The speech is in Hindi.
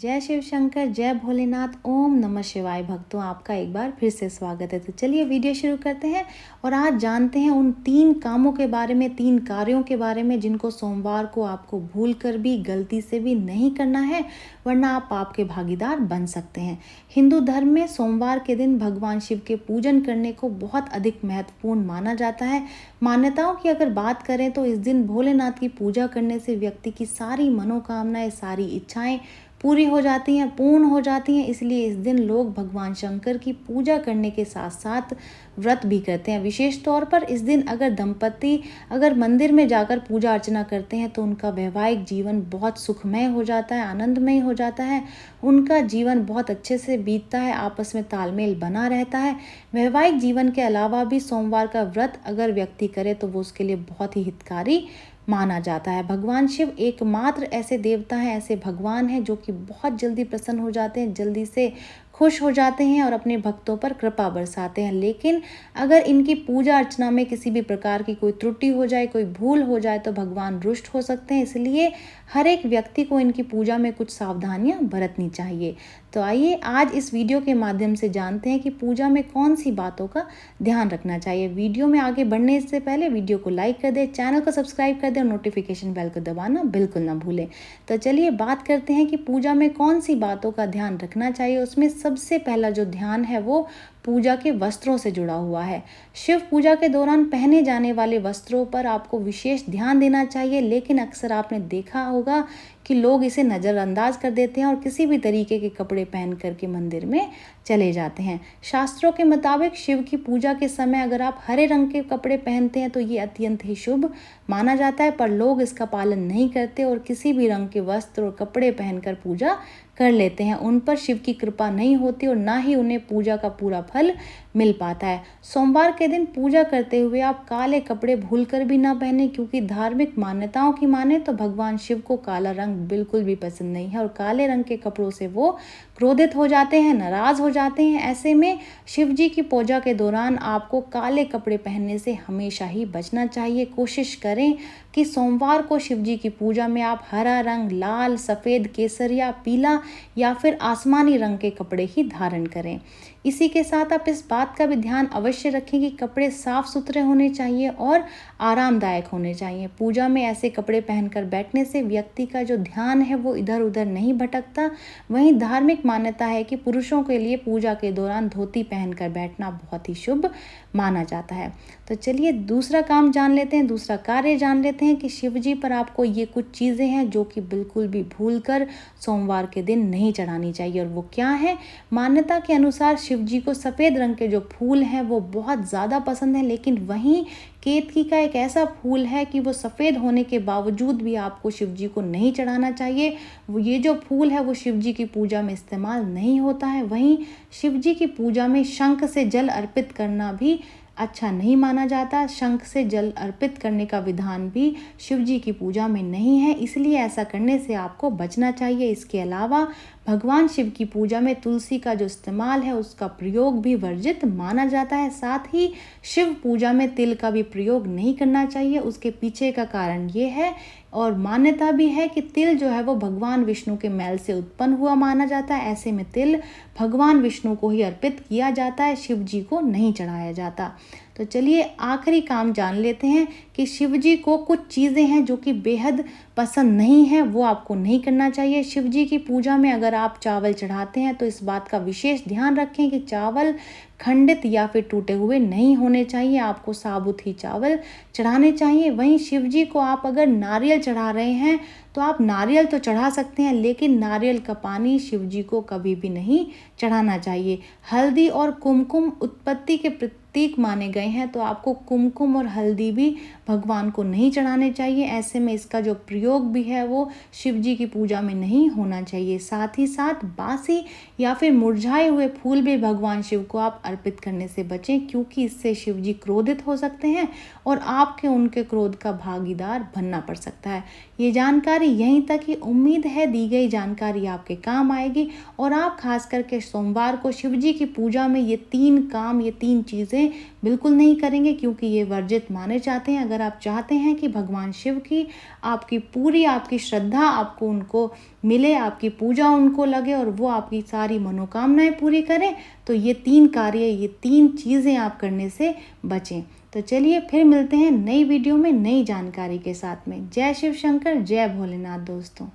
जय शिव शंकर, जय भोलेनाथ, ओम नमः शिवाय। भक्तों, आपका एक बार फिर से स्वागत है। तो चलिए वीडियो शुरू करते हैं और आज जानते हैं उन 3 कामों के बारे में, 3 कार्यों के बारे में जिनको सोमवार को आपको भूल कर भी, गलती से भी नहीं करना है, वरना आप पाप के भागीदार बन सकते हैं। हिंदू धर्म में सोमवार के दिन भगवान शिव के पूजन करने को बहुत अधिक महत्वपूर्ण माना जाता है। मान्यताओं की अगर बात करें तो इस दिन भोलेनाथ की पूजा करने से व्यक्ति की सारी मनोकामनाएं, सारी इच्छाएं पूरी हो जाती हैं, पूर्ण हो जाती हैं। इसलिए इस दिन लोग भगवान शंकर की पूजा करने के साथ साथ व्रत भी करते हैं। विशेष तौर पर इस दिन अगर दंपति मंदिर में जाकर पूजा अर्चना करते हैं तो उनका वैवाहिक जीवन बहुत सुखमय हो जाता है, आनंदमय हो जाता है। उनका जीवन बहुत अच्छे से बीतता है, आपस में तालमेल बना रहता है। वैवाहिक जीवन के अलावा भी सोमवार का व्रत अगर व्यक्ति करे तो वो उसके लिए बहुत ही हितकारी माना जाता है। भगवान शिव एकमात्र ऐसे देवता हैं, ऐसे भगवान हैं जो कि बहुत जल्दी प्रसन्न हो जाते हैं, जल्दी से खुश हो जाते हैं और अपने भक्तों पर कृपा बरसाते हैं। लेकिन अगर इनकी पूजा अर्चना में किसी भी प्रकार की कोई त्रुटि हो जाए, कोई भूल हो जाए तो भगवान रुष्ट हो सकते हैं। इसलिए हर एक व्यक्ति को इनकी पूजा में कुछ सावधानियां बरतनी चाहिए। तो आइए आज इस वीडियो के माध्यम से जानते हैं कि पूजा में कौन सी बातों का ध्यान रखना चाहिए। वीडियो में आगे बढ़ने से पहले वीडियो को लाइक कर दें, चैनल को सब्सक्राइब कर दें और नोटिफिकेशन बेल को दबाना बिल्कुल ना भूलें। तो चलिए बात करते हैं कि पूजा में कौन सी बातों का ध्यान रखना चाहिए। उसमें सबसे पहला जो ध्यान है वो पूजा के वस्त्रों से जुड़ा हुआ है। शिव पूजा के दौरान पहने जाने वाले वस्त्रों पर आपको विशेष ध्यान देना चाहिए, लेकिन अक्सर आपने देखा होगा कि लोग इसे नज़रअंदाज कर देते हैं और किसी भी तरीके के कपड़े पहन करके मंदिर में चले जाते हैं। शास्त्रों के मुताबिक शिव की पूजा के समय अगर आप हरे रंग के कपड़े पहनते हैं तो ये अत्यंत ही शुभ माना जाता है, पर लोग इसका पालन नहीं करते और किसी भी रंग के वस्त्र और कपड़े पहनकर पूजा कर लेते हैं। उन पर शिव की कृपा नहीं होती और ना ही उन्हें पूजा का पूरा फल मिल पाता है। सोमवार के दिन पूजा करते हुए आप काले कपड़े भूलकर भी ना पहने, क्योंकि धार्मिक मान्यताओं की माने तो भगवान शिव को काला रंग बिल्कुल भी पसंद नहीं है और काले रंग के कपड़ों से वो क्रोधित हो जाते हैं, नाराज हो जाते हैं। ऐसे में शिव जी की पूजा के दौरान आपको काले कपड़े पहनने से हमेशा ही बचना चाहिए। कोशिश करें कि सोमवार को शिव जी की पूजा में आप हरा रंग, लाल, सफ़ेद, केसरिया, पीला या फिर आसमानी रंग के कपड़े ही धारण करें। इसी के साथ आप इस बात का भी ध्यान अवश्य रखें कि कपड़े साफ सुथरे होने चाहिए और आरामदायक होने चाहिए। पूजा में ऐसे कपड़े पहनकर बैठने से व्यक्ति का जो ध्यान है वो इधर उधर नहीं भटकता। वहीं धार्मिक मान्यता है कि पुरुषों के लिए पूजा के दौरान धोती पहनकर बैठना बहुत ही शुभ माना जाता है। तो चलिए दूसरा काम जान लेते हैं, दूसरा कार्य जान लेते हैं कि शिव जी पर आपको ये कुछ चीज़ें हैं जो कि बिल्कुल भी भूलकर सोमवार के दिन नहीं चढ़ानी चाहिए। और वो क्या है? मान्यता के अनुसार शिव जी को सफ़ेद रंग के जो फूल हैं वो बहुत ज़्यादा पसंद है, लेकिन वहीं केतकी का एक ऐसा फूल है कि वो सफ़ेद होने के बावजूद भी आपको शिव जी को नहीं चढ़ाना चाहिए। ये जो फूल है वो शिव जी की पूजा में इस्तेमाल नहीं होता है। वहीं शिव जी की पूजा में शंख से जल अर्पित करना भी अच्छा नहीं माना जाता। शंख से जल अर्पित करने का विधान भी शिव जी की पूजा में नहीं है, इसलिए ऐसा करने से आपको बचना चाहिए। इसके अलावा भगवान शिव की पूजा में तुलसी का जो इस्तेमाल है उसका प्रयोग भी वर्जित माना जाता है। साथ ही शिव पूजा में तिल का भी प्रयोग नहीं करना चाहिए। उसके पीछे का कारण ये है और मान्यता भी है कि तिल जो है वो भगवान विष्णु के मैल से उत्पन्न हुआ माना जाता है। ऐसे में तिल भगवान विष्णु को ही अर्पित किया जाता है, शिव जी को नहीं चढ़ाया जाता। तो चलिए आखिरी काम जान लेते हैं कि शिव जी को कुछ चीज़ें हैं जो कि बेहद पसंद नहीं है, वो आपको नहीं करना चाहिए। शिव जी की पूजा में अगर आप चावल चढ़ाते हैं तो इस बात का विशेष ध्यान रखें कि चावल खंडित या फिर टूटे हुए नहीं होने चाहिए। आपको साबुत ही चावल चढ़ाने चाहिए। वहीं शिव जी को आप अगर नारियल चढ़ा रहे हैं तो आप नारियल तो चढ़ा सकते हैं, लेकिन नारियल का पानी शिव जी को कभी भी नहीं चढ़ाना चाहिए। हल्दी और कुमकुम उत्पत्ति के प्रतीक माने गए हैं, तो आपको कुमकुम और हल्दी भी भगवान को नहीं चढ़ाने चाहिए। ऐसे में इसका जो प्रयोग भी है वो शिव जी की पूजा में नहीं होना चाहिए। साथ ही साथ बासी या फिर मुरझाए हुए फूल भी भगवान शिव को आप अर्पित करने से बचें, क्योंकि इससे शिव जी क्रोधित हो सकते हैं और आपके उनके क्रोध का भागीदार बनना पड़ सकता है। ये जानकारी यहीं तक ही। उम्मीद है दी गई जानकारी आपके काम आएगी और आप खास करके सोमवार को शिव जी की पूजा में ये 3 काम, ये 3 चीज़ें बिल्कुल नहीं करेंगे, क्योंकि ये वर्जित माने जाते हैं। अगर आप चाहते हैं कि भगवान शिव की आपकी श्रद्धा आपको उनको मिले, आपकी पूजा उनको लगे और वो आपकी सारी मनोकामनाएं पूरी करें, तो ये 3 कार्य, ये 3 चीज़ें आप करने से बचें। तो चलिए फिर मिलते हैं नई वीडियो में नई जानकारी के साथ में। जय शिव शंकर, जय भोलेनाथ दोस्तों।